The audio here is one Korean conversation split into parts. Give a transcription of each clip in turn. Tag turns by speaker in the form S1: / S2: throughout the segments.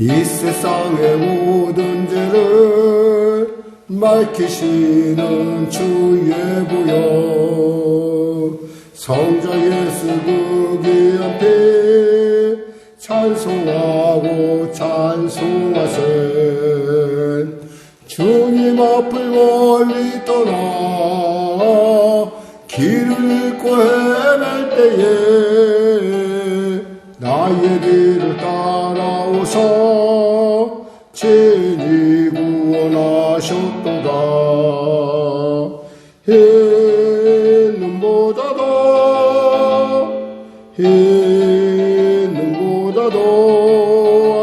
S1: 이 세상의 모든 죄를 밝히시는 주의 보혈, 성자 예수 그 귀한 피 찬송하고 찬송하세. 주님 앞을 멀리 떠나 길을 잃고 헤맬 때에 나의 길을 따라오사 친히 구원하셨도다. 흰 눈보다도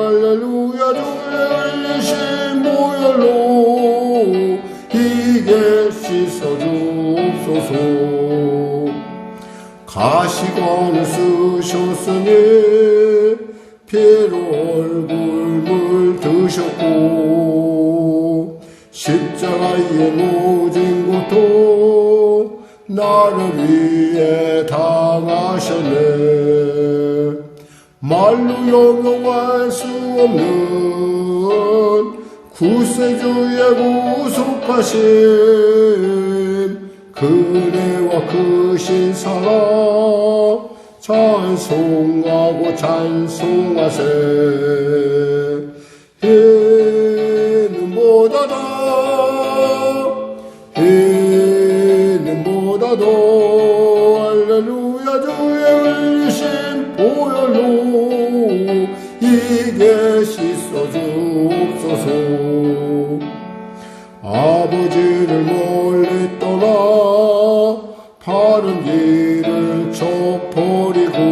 S1: 할렐루야 주의 흘리신 보혈로 이게 씻어주옵소서. 가시관을 쓰셨으니 피로 얼굴 물드셨고 십자가의 모진 고통 나를 위해 당하셨네. 말로 형용할 수 없는 구세주의 구속하심, 그네와 크신 사랑 찬송하고 찬송하세. 흰 눈보다도 할렐루야 주의 흘리신 보혈로 이게 씻어주옵소서. 아버지를 멀리 떠나 바른 길을 저버리고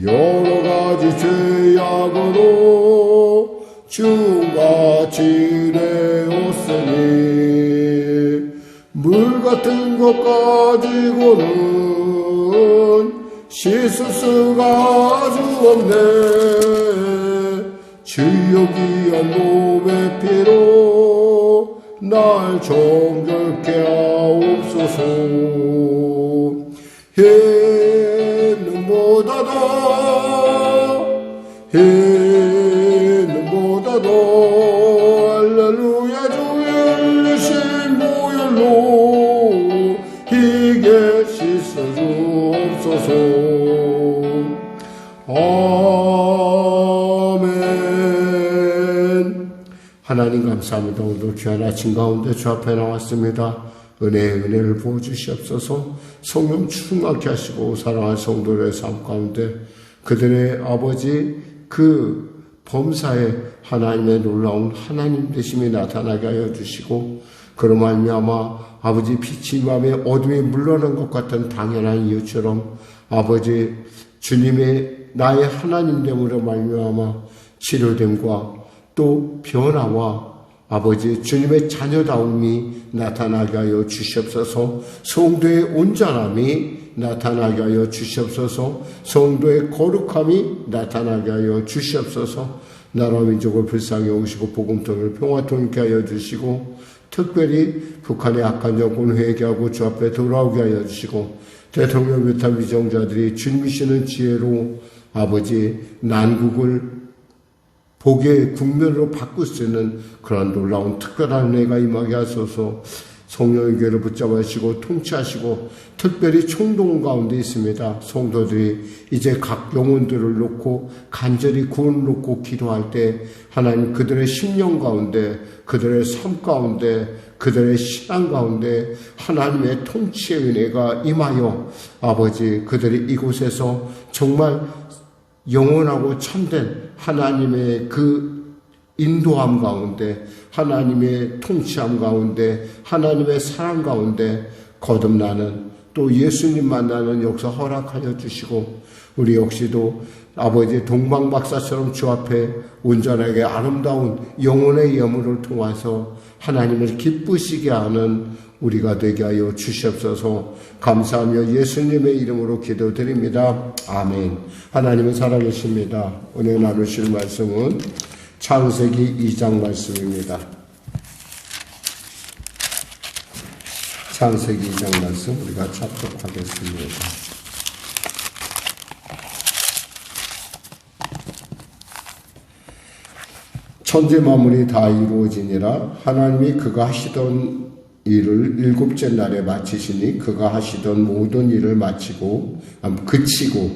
S1: 여러가지 죄악으로 주가 지내었으니 물같은 것 가지고는 씻을 수가 아주 없네. 주여 귀한 몸의 피로 날 정결케 하옵소서. 흰 눈보다도 할렐루야 주의 흘리신 보혈로 이게 씻어주옵소서. 아멘. 하나님 감사합니다. 오늘도 귀한 아침 가운데 주 앞에 나왔습니다. 은혜를 부어주시옵소서. 성령 충만케 하시고 사랑하는 성도들의 삶 가운데 그들의 아버지 그 범사에 하나님의 놀라운 하나님 되심이 나타나게 하여 주시고 그로 말미암아 아버지 빛이 맘에 어둠이 물러난 것 같은 당연한 이유처럼 아버지 주님의 나의 하나님됨으로 말미암아 치료됨과 또 변화와 아버지 주님의 자녀다움이 나타나게 하여 주시옵소서. 성도의 온전함이 나타나게 하여 주시옵소서. 성도의 거룩함이 나타나게 하여 주시옵소서. 나라 민족을 불쌍히 여기시고 복음통일 평화통일케 하여 주시고 특별히 북한의 악한 정권 회개하고 주 앞에 돌아오게 하여 주시고 대통령 비롯한 위정자들이 주님이시는 지혜로 아버지 난국을 복의 국면으로 바꿀 수 있는 그런 놀라운 특별한 은혜가 임하게 하소서. 성령의 교회를 붙잡으시고 통치하시고 특별히 총동 가운데 있습니다. 성도들이 이제 각 영혼들을 놓고 간절히 구원을 놓고 기도할 때 하나님 그들의 심령 가운데 그들의 삶 가운데 그들의 신앙 가운데 하나님의 통치의 은혜가 임하여 아버지 그들이 이곳에서 정말 영원하고 참된 하나님의 그 인도함 가운데 하나님의 통치함 가운데 하나님의 사랑 가운데 거듭나는 또 예수님 만나는 역사 허락하여 주시고 우리 역시도 아버지 동방박사처럼 주 앞에 온전하게 아름다운 영혼의 예물을 통해서 하나님을 기쁘시게 하는 우리가 되게 하여 주시옵소서. 감사하며 예수님의 이름으로 기도드립니다. 아멘. 하나님은 살아계십니다. 오늘 나누실 말씀은 창세기 2장 말씀입니다. 창세기 2장 말씀 우리가 찾도록하겠습니다. 천지 만물이 다 이루어지니라. 하나님이 그가 하시던 일을 일곱째 날에 마치시니 그가 하시던 모든 일을 그치고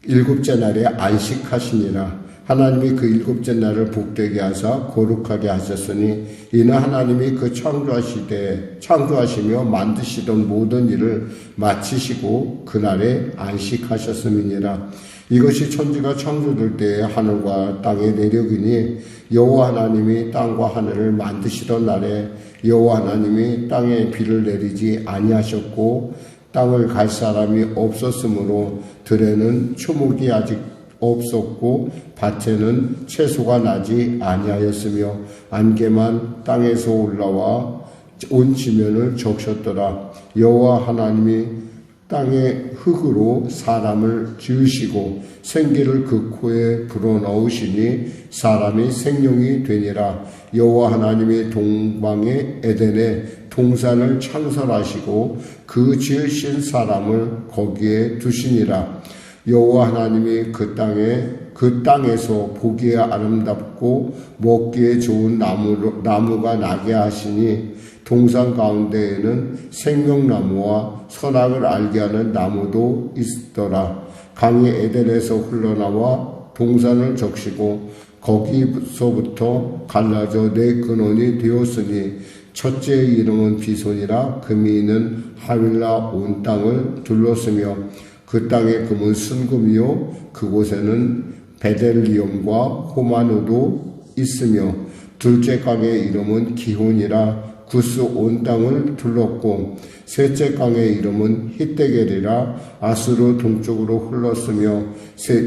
S1: 일곱째 날에 안식하시니라. 하나님이 그 일곱째 날을 복되게 하사 거룩하게 하셨으니 이는 하나님이 그 창조하시며 만드시던 모든 일을 마치시고 그날에 안식하셨음이니라. 이것이 천지가 창조될 때의 하늘과 땅의 내력이니 여호와 하나님이 땅과 하늘을 만드시던 날에 여호와 하나님이 땅에 비를 내리지 아니하셨고 땅을 갈 사람이 없었으므로 들에는 초목이 아직 없었고 밭에는 채소가 나지 아니하였으며 안개만 땅에서 올라와 온 지면을 적셨더라. 여호와 하나님이 땅의 흙으로 사람을 지으시고 생기를 그 코에 불어넣으시니 사람이 생명이 되니라. 여호와 하나님이 동방의 에덴에 동산을 창설하시고 그 지으신 사람을 거기에 두시니라. 여호와 하나님이 그 땅에서 보기에 아름답고 먹기에 좋은 나무가 나게 하시니 동산 가운데에는 생명나무와 선악을 알게 하는 나무도 있더라. 강이 에덴에서 흘러나와 동산을 적시고 거기서부터 갈라져 네 근원이 되었으니 첫째의 이름은 비손이라. 금이 있는 하윌라 온 땅을 둘렀으며 그 땅의 금은 순금이요 그곳에는 베델리엄과 호마노도 있으며 둘째 강의 이름은 기혼이라. 구스 온 땅을 둘렀고 셋째 강의 이름은 히데겔이라. 아수르 동쪽으로 흘렀으며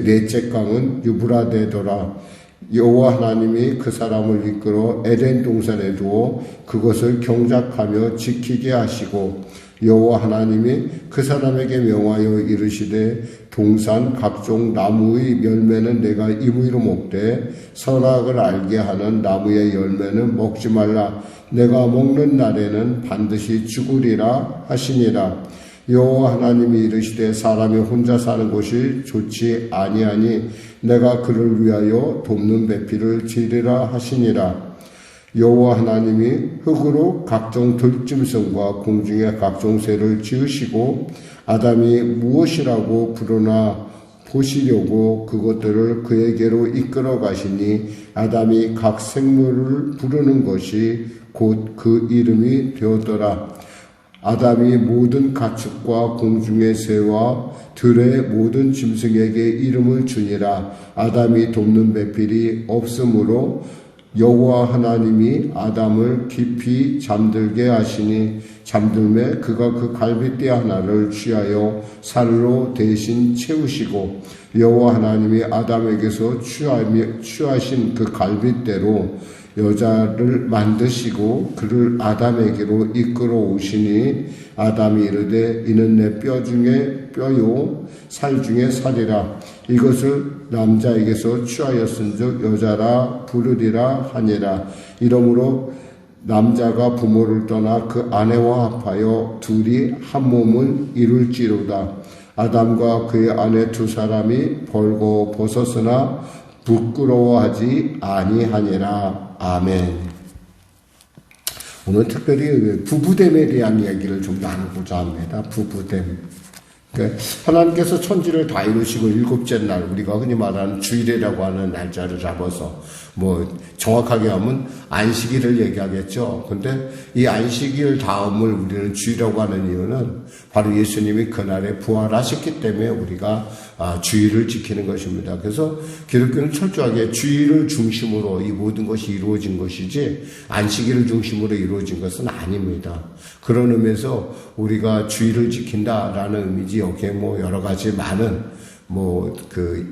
S1: 넷째 강은 유브라데더라. 여호와 하나님이 그 사람을 이끌어 에덴 동산에 두어 그것을 경작하며 지키게 하시고 여호와 하나님이 그 사람에게 명하여 이르시되 동산 각종 나무의 열매는 내가 임의로 먹되 선악을 알게 하는 나무의 열매는 먹지 말라. 내가 먹는 날에는 반드시 죽으리라 하시니라. 여호와 하나님이 이르시되 사람이 혼자 사는 것이 좋지 아니하니 내가 그를 위하여 돕는 배필을 지으리라 하시니라. 여호와 하나님이 흙으로 각종 들짐승과 공중의 각종 새를 지으시고 아담이 무엇이라고 부르나 보시려고 그것들을 그에게로 이끌어 가시니 아담이 각 생물을 부르는 것이 곧 그 이름이 되었더라. 아담이 모든 가축과 공중의 새와 들의 모든 짐승에게 이름을 주니라. 아담이 돕는 배필이 없으므로 여호와 하나님이 아담을 깊이 잠들게 하시니 잠들매 그가 그 갈빗대 하나를 취하여 살로 대신 채우시고 여호와 하나님이 아담에게서 취하신 그 갈빗대로 여자를 만드시고 그를 아담에게로 이끌어 오시니 아담이 이르되 이는 내 뼈 중에 뼈요 살 중에 살이라. 이것을 남자에게서 취하였은즉 여자라 부르리라 하니라. 이러므로 남자가 부모를 떠나 그 아내와 합하여 둘이 한 몸을 이룰지로다. 아담과 그의 아내 두 사람이 벌거벗었으나 부끄러워하지 아니하니라. 아멘. 오늘 특별히 부부됨에 대한 이야기를 좀 나누고자 합니다. 부부됨. 하나님께서 천지를 다 이루시고 일곱째 날, 우리가 흔히 말하는 주일이라고 하는 날짜를 잡아서 정확하게 하면 안식일을 얘기하겠죠. 근데 이 안식일 다음을 우리는 주일이라고 하는 이유는 바로 예수님이 그날에 부활하셨기 때문에 우리가 주일을 지키는 것입니다. 그래서 기독교는 철저하게 주일을 중심으로 이 모든 것이 이루어진 것이지 안식일을 중심으로 이루어진 것은 아닙니다. 그런 의미에서 우리가 주일을 지킨다라는 의미지 여기에 여러 가지 많은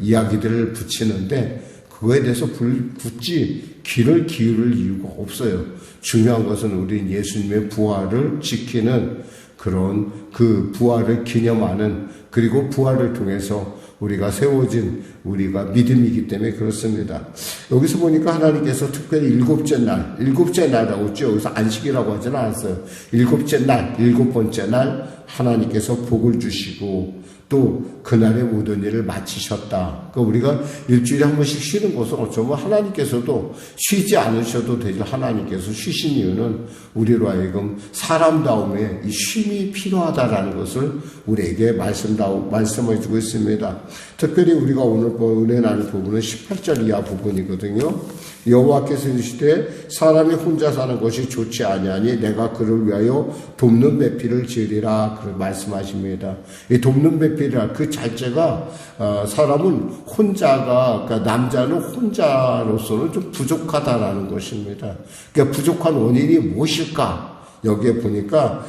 S1: 이야기들을 붙이는데 그거에 대해서 굳이 귀를 기울일 이유가 없어요. 중요한 것은 우리 예수님의 부활을 지키는 그런 그 부활을 기념하는 그리고 부활을 통해서 우리가 세워진 우리가 믿음이기 때문에 그렇습니다. 여기서 보니까 하나님께서 특별히 일곱째 날이라고 했죠. 여기서 안식이라고 하지는 않았어요. 일곱째 날, 일곱 번째 날 하나님께서 복을 주시고 또 그날의 모든 일을 마치셨다. 그러니까 우리가 일주일에 한 번씩 쉬는 것은 어쩌면 하나님께서도 쉬지 않으셔도 되죠. 하나님께서 쉬신 이유는 우리로 하여금 사람다움에 이 쉼이 필요하다라는 것을 우리에게 말씀해 주고 있습니다. 특별히 우리가 오늘 은혜 나눌 부분은 18절 이하 부분이거든요. 여호와께서 이르시되 사람이 혼자 사는 것이 좋지 아니하니 내가 그를 위하여 돕는 배필을 지으리라 그렇게 말씀하십니다. 이 돕는 배필이라 그 자체가 사람은 혼자가 그러니까 남자는 혼자로서는 좀 부족하다라는 것입니다. 그러니까 부족한 원인이 무엇일까? 여기에 보니까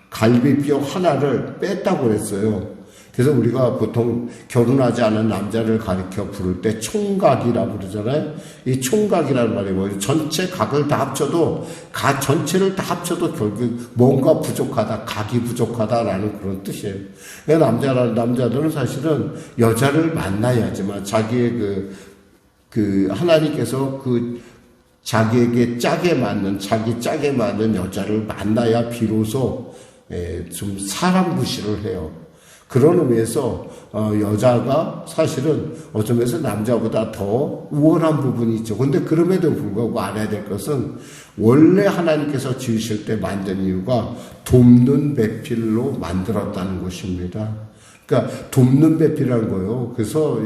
S1: 갈비뼈 하나를 뺐다고 그랬어요. 그래서 우리가 보통 결혼하지 않은 남자를 가리켜 부를 때 총각이라고 그러잖아요. 이 총각이라는 말이 뭐예요? 전체 각을 다 합쳐도, 전체를 다 합쳐도 결국 뭔가 부족하다, 각이 부족하다라는 그런 뜻이에요. 남자들은 사실은 여자를 만나야지만 자기의 하나님께서 자기에게 자기 짝에 맞는 여자를 만나야 비로소 좀 사람 구실을 해요. 그런 의미에서 여자가 사실은 어쩌면서 남자보다 더 우월한 부분이 있죠. 그런데 그럼에도 불구하고 알아야 될 것은 원래 하나님께서 지으실 때 만든 이유가 돕는 배필로 만들었다는 것입니다. 그러니까 돕는 배필이라는 거예요. 그래서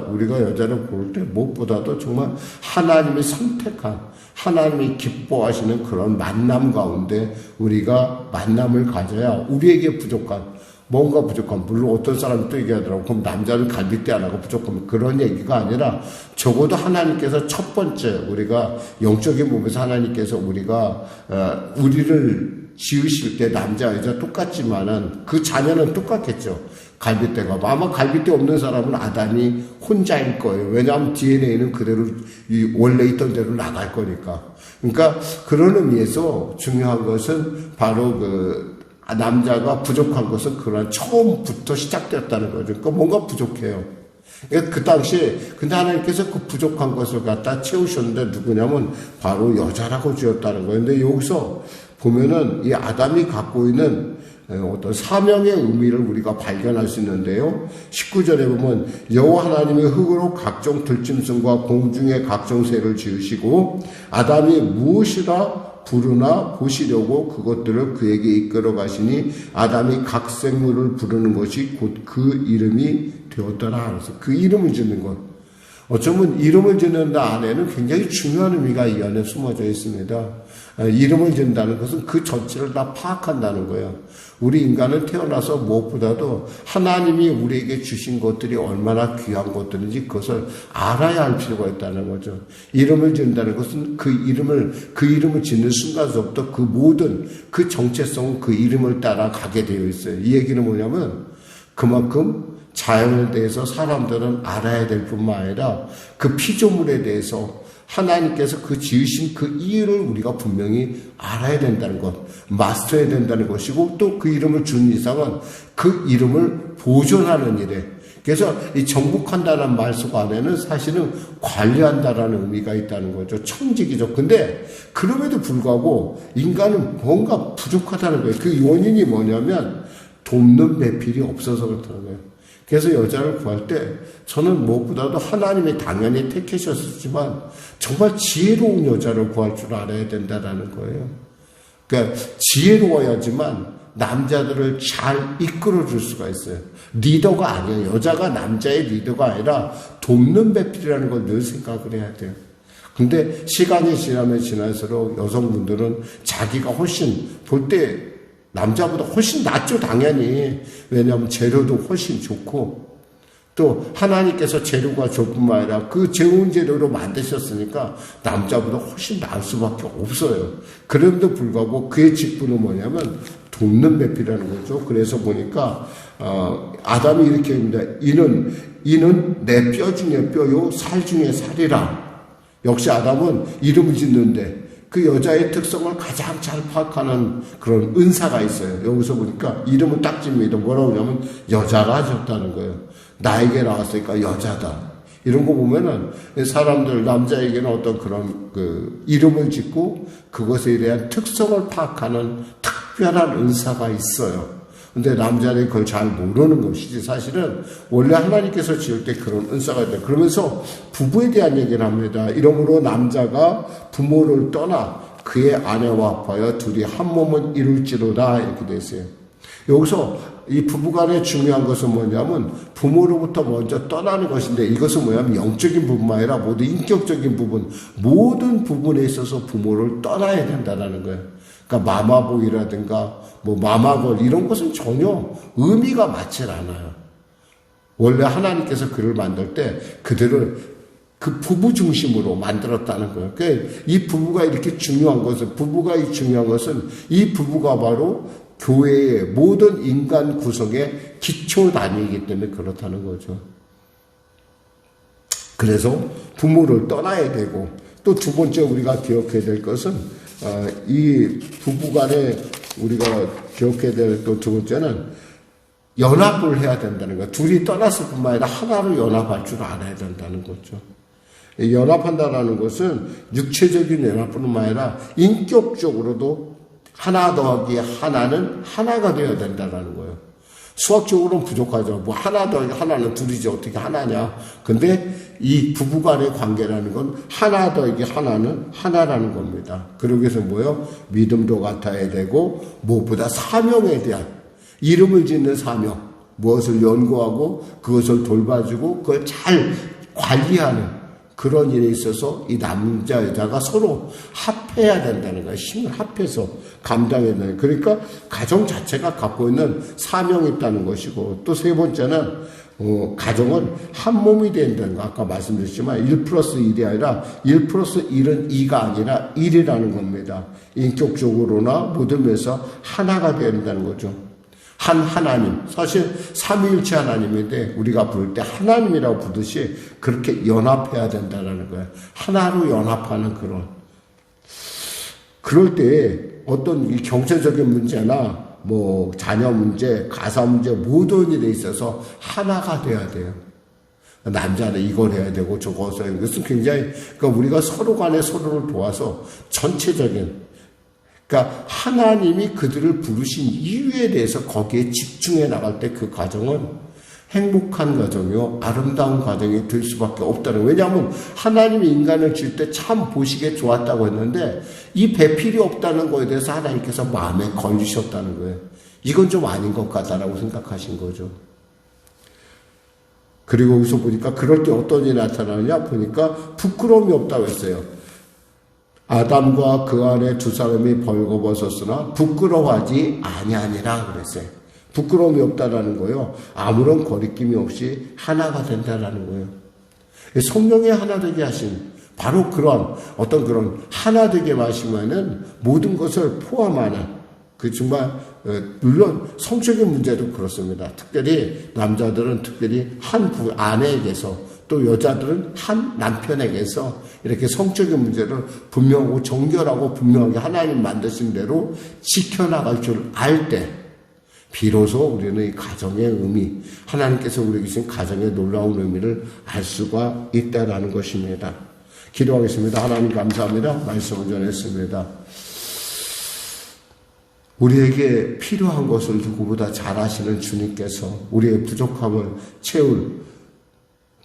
S1: 우리가 여자를 볼 때 무엇보다도 정말 하나님이 선택한, 하나님이 기뻐하시는 그런 만남 가운데 우리가 만남을 가져야 우리에게 뭔가 부족한, 물론 어떤 사람이 또 얘기하더라고. 그럼 남자는 갈비뼈 안 하고 부족하면 그런 얘기가 아니라 적어도 하나님께서 첫 번째 우리가 영적인 몸에서 하나님께서 우리를 지으실 때 남자, 여자 똑같지만은 그 자녀는 똑같겠죠. 갈비뼈가. 아마 갈비뼈 없는 사람은 아담이 혼자일 거예요. 왜냐하면 DNA는 그대로 원래 있던 대로 나갈 거니까. 그러니까 그런 의미에서 중요한 것은 바로 남자가 부족한 것은 그런 처음부터 시작되었다는 거죠. 그러니까 뭔가 부족해요. 그러니까 그 당시에, 근데 하나님께서 그 부족한 것을 갖다 채우셨는데 누구냐면 바로 여자라고 지었다는 거예요. 근데 여기서 보면은 이 아담이 갖고 있는 어떤 사명의 의미를 우리가 발견할 수 있는데요. 19절에 보면 여호와 하나님이 흙으로 각종 들짐승과 공중의 각종 새를 지으시고 아담이 무엇이라 부르나 보시려고 그것들을 그에게 이끌어 가시니 아담이 각 생물을 부르는 것이 곧 그 이름이 되었더라. 그래서 그 이름을 짓는 것. 어쩌면 이름을 짓는 안에는 굉장히 중요한 의미가 이 안에 숨어져 있습니다. 이름을 짓는다는 것은 그 전체를 다 파악한다는 거예요. 우리 인간은 태어나서 무엇보다도 하나님이 우리에게 주신 것들이 얼마나 귀한 것들인지 그것을 알아야 할 필요가 있다는 거죠. 이름을 짓는다는 것은 그 이름을 짓는 순간서부터 그 모든 그 정체성은 그 이름을 따라 가게 되어 있어요. 이 얘기는 뭐냐면 그만큼 자연에 대해서 사람들은 알아야 될 뿐만 아니라 그 피조물에 대해서 하나님께서 그 지으신 그 이유를 우리가 분명히 알아야 된다는 것, 마스터해야 된다는 것이고 또 그 이름을 준 이상은 그 이름을 보존하는 일에 그래서 이 정복한다는 말 속 안에는 사실은 관리한다라는 의미가 있다는 거죠. 청직이죠. 근데 그럼에도 불구하고 인간은 뭔가 부족하다는 거예요. 그 원인이 뭐냐면 돕는 배필이 없어서 그렇다는 거예요. 그래서 여자를 구할 때 저는 무엇보다도 하나님이 당연히 택하셨지만 정말 지혜로운 여자를 구할 줄 알아야 된다는 거예요. 그러니까 지혜로워야지만 남자들을 잘 이끌어줄 수가 있어요. 리더가 아니에요. 여자가 남자의 리더가 아니라 돕는 배필이라는 걸 늘 생각을 해야 돼요. 근데 시간이 지나면 지날수록 여성분들은 자기가 훨씬 볼 때 남자보다 훨씬 낫죠, 당연히. 왜냐하면 재료도 훨씬 좋고 또 하나님께서 재료가 좋뿐만 아니라 그 좋은 재료로 만드셨으니까 남자보다 훨씬 나을 수밖에 없어요. 그런데도 불구하고 그의 직분은 뭐냐면 돕는 배필이라는 거죠. 그래서 보니까 아담이 이렇게 합니다. 이는 내 뼈 중에 뼈요 살 중에 살이라. 역시 아담은 이름을 짓는데 그 여자의 특성을 가장 잘 파악하는 그런 은사가 있어요. 여기서 보니까 이름을 딱 짓습니다. 뭐라고 하냐면 여자가 졌다는 거예요. 나에게 나왔으니까 여자다. 이런 거 보면은 사람들, 남자에게는 어떤 그런 이름을 짓고 그것에 대한 특성을 파악하는 특별한 은사가 있어요. 근데 남자는 그걸 잘 모르는 것이지 사실은 원래 하나님께서 지을 때 그런 은사가 돼. 그러면서 부부에 대한 얘기를 합니다. 이러므로 남자가 부모를 떠나 그의 아내와 합하여 둘이 한 몸은 이룰지로다 이렇게 돼 있어요. 여기서 이 부부간의 중요한 것은 뭐냐면 부모로부터 먼저 떠나는 것인데 이것은 뭐냐면 영적인 부분만 아니라 모든 인격적인 부분, 모든 부분에 있어서 부모를 떠나야 된다는 거예요. 그러니까 마마보이라든가 뭐 마마걸 이런 것은 전혀 의미가 맞질 않아요. 원래 하나님께서 그를 만들 때 그들을 그 부부 중심으로 만들었다는 거예요. 그러니까 이 부부가 이렇게 중요한 것은 이 부부가 바로 교회의 모든 인간 구성의 기초 단위이기 때문에 그렇다는 거죠. 그래서 부모를 떠나야 되고 또 두 번째 우리가 기억해야 될 것은 이 부부간에 우리가 기억해야 될 또 두 번째는 연합을 해야 된다는 거예요. 둘이 떠났을 뿐만 아니라 하나로 연합할 줄 알아야 된다는 거죠. 연합한다는 것은 육체적인 연합뿐만 아니라 인격적으로도 하나 더하기 하나는 하나가 되어야 된다는 거예요. 수학적으로는 부족하죠. 뭐 하나 더하기 하나는 둘이지 어떻게 하나냐. 근데 이 부부간의 관계라는 건 하나 더하기 하나는 하나라는 겁니다. 그러기 위해서 뭐예요? 믿음도 같아야 되고 무엇보다 사명에 대한 이름을 짓는 사명, 무엇을 연구하고 그것을 돌봐주고 그걸 잘 관리하는 그런 일에 있어서 이 남자 여자가 서로 합해야 된다는 거예요. 힘을 합해서 감당해야 되는 거예요. 그러니까 가정 자체가 갖고 있는 사명이 있다는 것이고 또 세 번째는 가정은 한 몸이 된다는 거. 아까 말씀드렸지만 1+1이 아니라 1+1은 2가 아니라 1이라는 겁니다. 인격적으로나 모든 면에서 하나가 된다는 거죠. 한 하나님, 사실 삼위일체 하나님인데 우리가 부를 때 하나님이라고 부르듯이 그렇게 연합해야 된다는 거예요. 하나로 연합하는 그럴 때 어떤 이 경제적인 문제나 뭐 자녀 문제, 가사 문제 모든 일에 있어서 하나가 돼야 돼요. 남자는 이걸 해야 되고 저것을 해야 되고 그것은 굉장히 그러니까 우리가 서로 간에 서로를 도와서 전체적인 그러니까 하나님이 그들을 부르신 이유에 대해서 거기에 집중해 나갈 때 그 가정은 행복한 가정이요 아름다운 가정이 될 수밖에 없다는 거예요. 왜냐하면 하나님이 인간을 지을 때 참 보시기에 좋았다고 했는데 이 배필이 없다는 거에 대해서 하나님께서 마음에 걸리셨다는 거예요. 이건 좀 아닌 것 같다라고 생각하신 거죠. 그리고 여기서 보니까 그럴 때 어떤 일이 나타나느냐 보니까 부끄러움이 없다고 했어요. 아담과 그 안에 두 사람이 벌거벗었으나 부끄러워하지 아니하니라 그랬어요. 부끄러움이 없다라는 거예요. 아무런 거리낌이 없이 하나가 된다라는 거예요. 성령의 하나 되게 하신 바로 그런 어떤 그런 하나 되게 하시면은 모든 것을 포함하는 그 정말 물론 성적인 문제도 그렇습니다. 특별히 남자들은 특별히 한 아내에게서 또 여자들은 한 남편에게서 이렇게 성적인 문제를 분명하고 정결하고 분명하게 하나님 만드신 대로 지켜나갈 줄 알 때 비로소 우리는 이 가정의 의미, 하나님께서 우리에게 주신 가정의 놀라운 의미를 알 수가 있다라는 것입니다. 기도하겠습니다. 하나님 감사합니다. 말씀을 전했습니다. 우리에게 필요한 것을 누구보다 잘 아시는 주님께서 우리의 부족함을 채울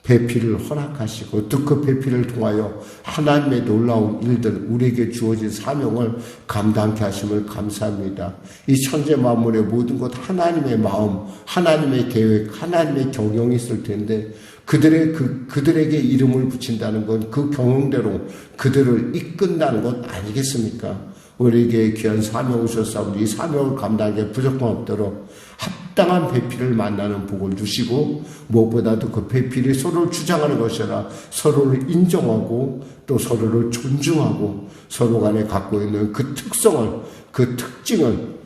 S1: 배필을 허락하시고 또 그 배필을 통하여 하나님의 놀라운 일들 우리에게 주어진 사명을 감당케 하심을 감사합니다. 이 천재 만물의 모든 것 하나님의 마음, 하나님의 계획, 하나님의 경영이 있을 텐데 그들에게 이름을 붙인다는 건 그 경영대로 그들을 이끈다는 것 아니겠습니까? 우리에게 귀한 사명을 주셨사오니 이 사명을 감당하기에 부족함 없도록 합당한 배필을 만나는 복을 주시고 무엇보다도 그 배필이 서로를 주장하는 것이 아니라 서로를 인정하고 또 서로를 존중하고 서로 간에 갖고 있는 그 특성을 그 특징을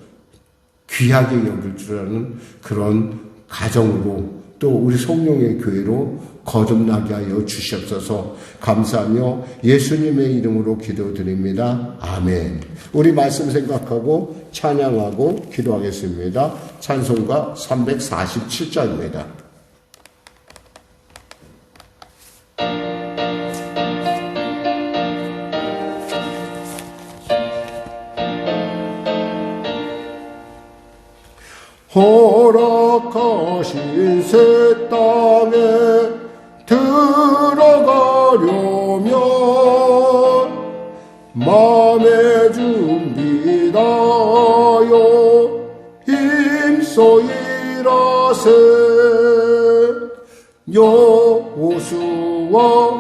S1: 귀하게 여길 줄 아는 그런 가정으로 또 우리 성령의 교회로 거듭나게 하여 주시옵소서. 감사하며 예수님의 이름으로 기도드립니다. 아멘. 우리 말씀 생각하고 찬양하고 기도하겠습니다. 찬송가 347장입니다. 허락하신 새 땅에 들어가려면 마음의 준비하여 힘써 일하세. 여호수아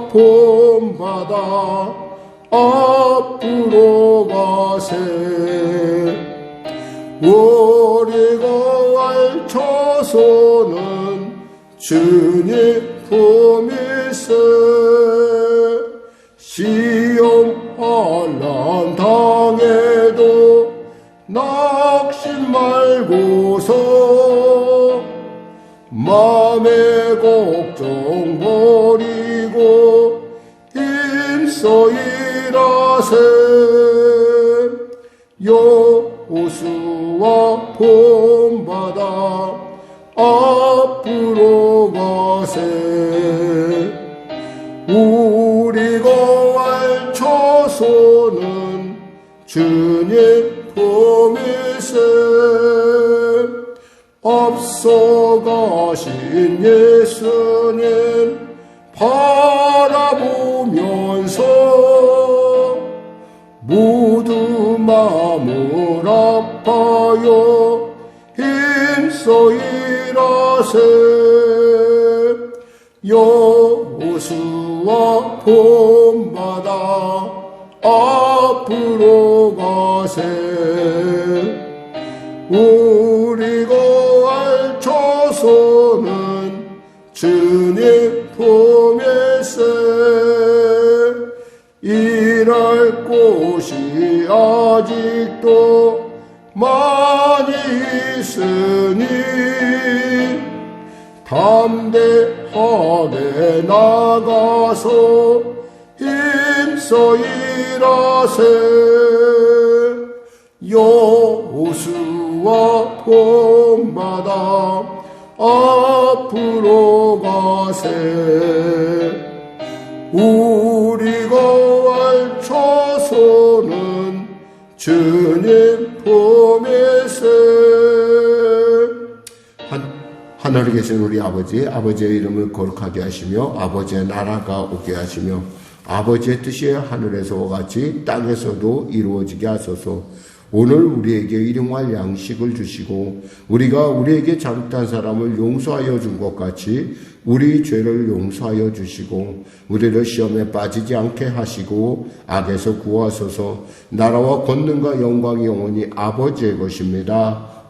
S1: 본받아 앞으로 가세. 우리가 알 처소는 주님 품일세. 시험 환난 당해도 낙심 말고서 맘의 걱정 버리고 힘써 일하세. 여호수아 본받아 앞으로 가세. 우리가 알 처소는 주님 품일세. 앞서 가신 예수님 바라보면서 모두 마음을 아파요 힘써 일하세. 여호수아 본받아 앞으로 가세. 우리가 알 처소는 주님 품일세. 일할 곳이 아직도 많이 있으니 담대하게 나가서 힘써 일하세. 여호수아 본받아 앞으로 가세. 우리가 알 처소는 주님 품일세. 하늘에 계신 우리 아버지, 아버지의 이름을 거룩하게 하시며 아버지의 나라가 오게 하시며 아버지의 뜻이 하늘에서와 같이 땅에서도 이루어지게 하소서. 오늘 우리에게 일용할 양식을 주시고 우리가 우리에게 잘못한 사람을 용서하여 준 것 같이 우리 죄를 용서하여 주시고 우리를 시험에 빠지지 않게 하시고 악에서 구하소서. 나라와 권능과 영광이 영원히 아버지의 것입니다.